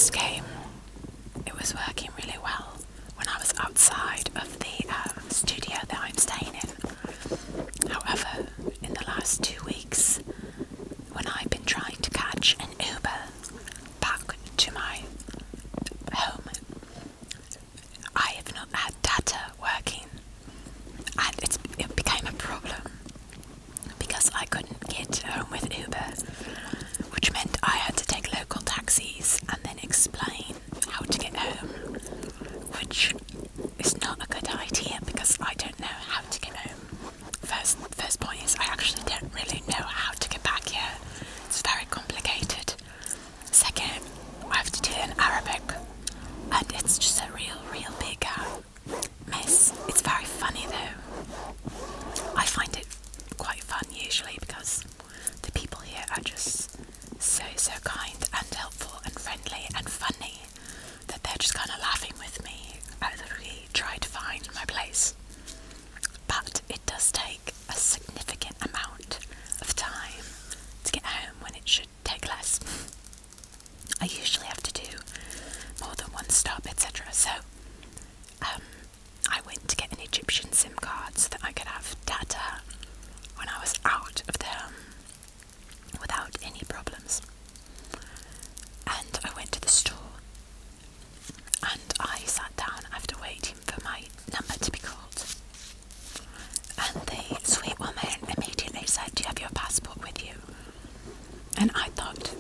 first came, it was working really well when I was outside of the studio that I'm staying in. However, in the last 2 weeks, when I've been trying to catch an Uber back to my home, I have not had data working, and it became a problem because I couldn't get home with Uber, which meant I had to take local taxis and then explain how to get home, which is not a good idea because I don't know how to get home. First point is I actually don't really know how to get back here. It's very complicated. Second, I have to do it in Arabic, and it's just a real big mess. It's very funny though. I find it quite fun usually because the people here are just so kind and helpful and friendly and funny that they're just kind of laughing with me as we try to find my place. But it does take a significant amount of time to get home when it should take less. I usually have to do more than one stop, etc. So I went to get an Egyptian SIM card so that I could have data when I was out of the home without any problems. And I went to the store and I sat down after waiting for my number to be called. And the sweet woman immediately said, "Do you have your passport with you?" And I thought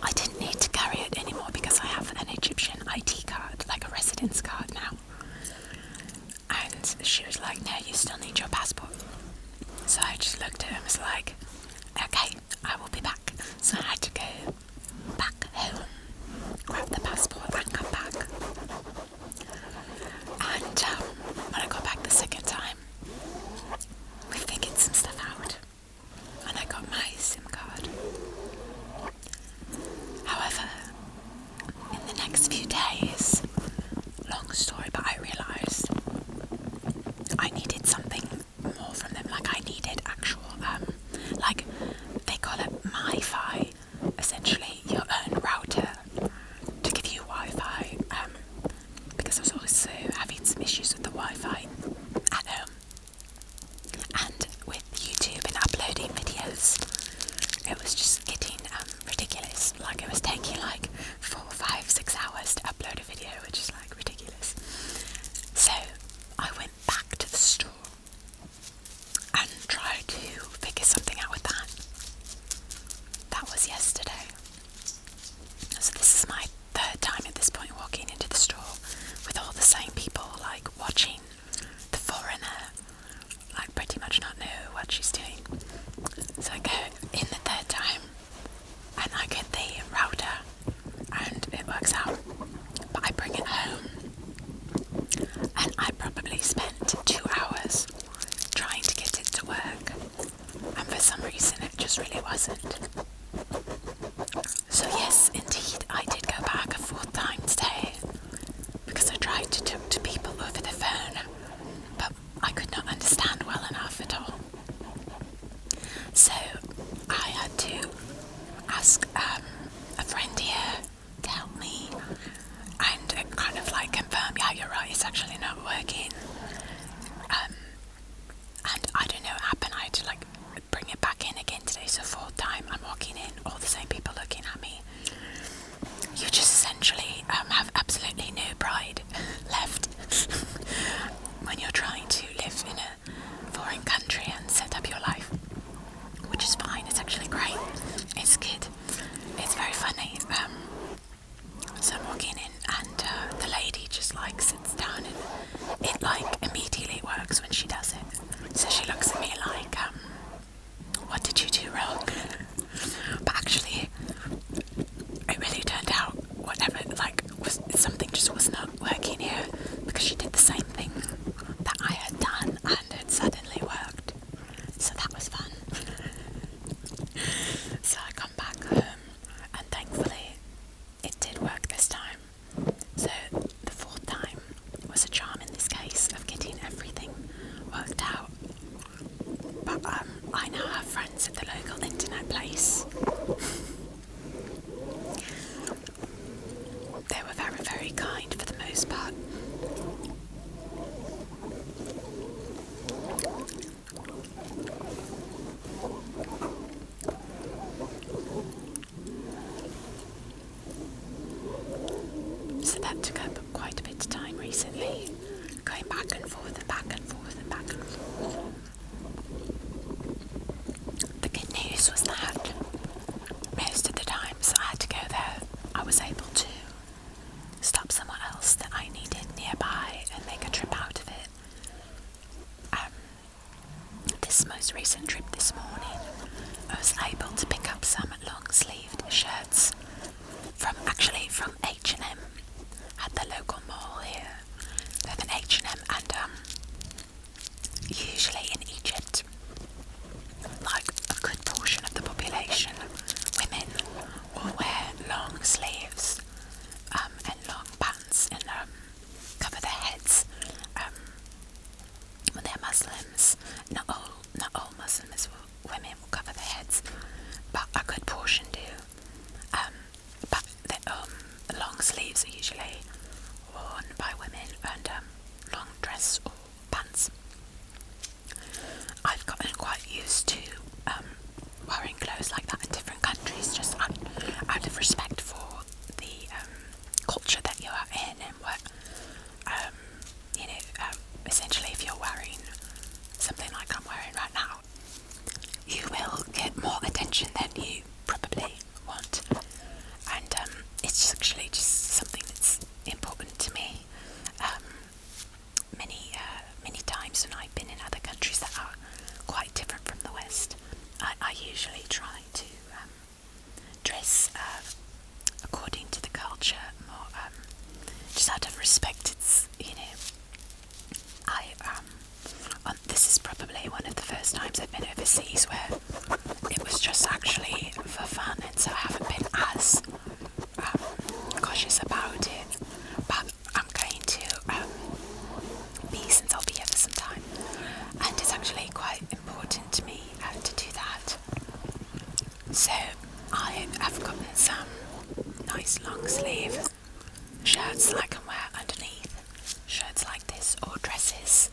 I didn't need to carry it anymore because I have an Egyptian ID card, like a resident very kind for the most part. So that took up quite a bit of time recently, going back and forth and back and forth and back and forth. The good news was that most of the times I had to go there, I was able to stop somewhere else that I needed nearby and make a trip out of it. This most recent trip this morning, I was able to pick up some long-sleeved shirts from H&M at the local mall here. They have an H&M, and usually in Egypt, like a good portion of the population, women will wear long sleeves and long pants and cover their heads. When they're Muslims, not all Muslims women will cover their heads, but a good portion do. But the long sleeves are usually worn by women, and long dress or pants. I've gotten quite used to wearing clothes like that in different countries, just out of respect for the culture that you are in, and what essentially, if you're wearing something like I'm wearing right now, you will get more attention than you probably want, and it's actually just something that's important to me. Many times when I've been in other countries that are quite different from the West, I usually try to dress according to the culture more, just out of respect. It's this is probably one of the first times I've been overseas where it was just actually for fun, and so I haven't been as cautious about it. But I'm going to be, since I'll be here for some time, and it's actually quite important to me to do that. So I have gotten some nice long sleeve shirts that I can wear underneath shirts like this, or dresses.